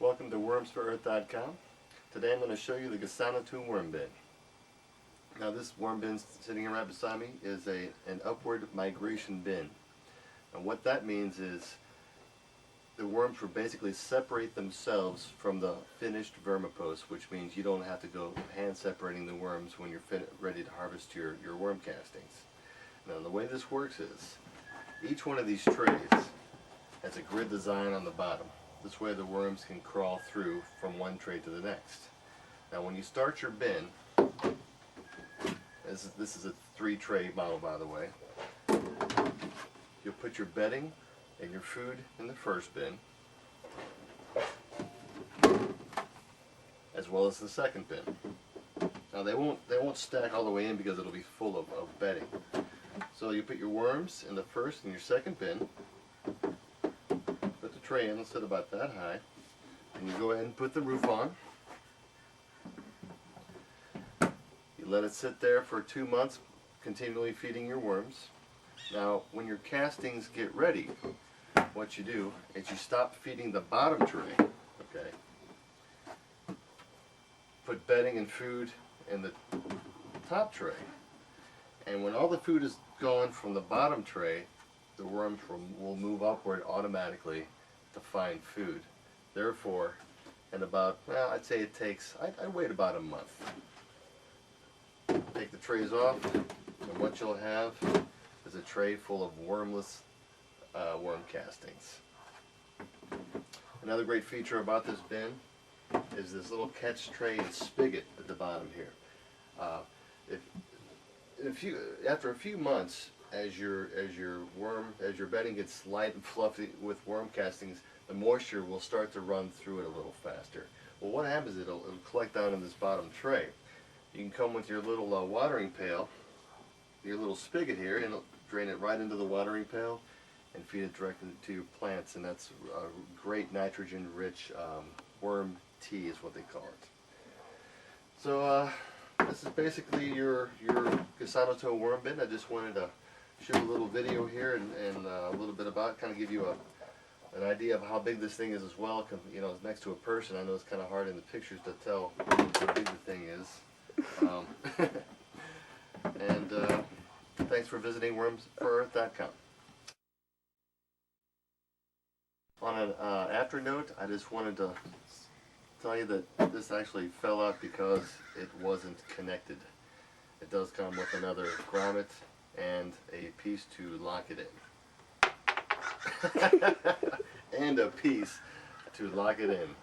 Welcome to wormsforearth.com. Today I'm going to show you the Gusanito Worm bin. Now this worm bin sitting here right beside me is an upward migration bin. And what that means is the worms will basically separate themselves from the finished vermipose, which means you don't have to go hand separating the worms when you're ready to harvest your worm castings. Now the way this works is each one of these trays has a grid design on the bottom. This way the worms can crawl through from one tray to the next. Now when you start your bin, this is a 3-tray model by the way, you'll put your bedding and your food in the first bin, as well as the second bin. Now they won't stack all the way in because it'll be full of bedding. So you put your worms in the first and your second bin, put the tray in, let's set about that high, and you go ahead and put the roof on. You let it sit there for 2 months, continually feeding your worms. Now when your castings get ready, what you do is you stop feeding the bottom tray, okay? Put bedding and food in the top tray. And when all the food is gone from the bottom tray, the worms will move upward automatically to find food. Therefore, in about, well, I'd say it takes, I'd wait about a month. Take the trays off, and what you'll have is a tray full of wormless worm castings. Another great feature about this bin is this little catch tray and spigot at the bottom here. After a few months, as your bedding gets light and fluffy with worm castings, the moisture will start to run through it a little faster. Well, what happens is it'll collect down in this bottom tray. You can come with your little watering pail, your little spigot here, and drain it right into the watering pail and feed it directly to your plants, and that's a great nitrogen-rich worm tea is what they call it. So this is basically your Gusanito worm bin. I just wanted to shoot a little video here and a little bit about it, kind of give you an idea of how big this thing is as well. You know, it's next to a person. I know it's kind of hard in the pictures to tell how big the thing is. And thanks for visiting wormsforearth.com. On an after note, I just wanted to tell you that this actually fell out because it wasn't connected. It does come with another grommet and a piece to lock it in. And a piece to lock it in.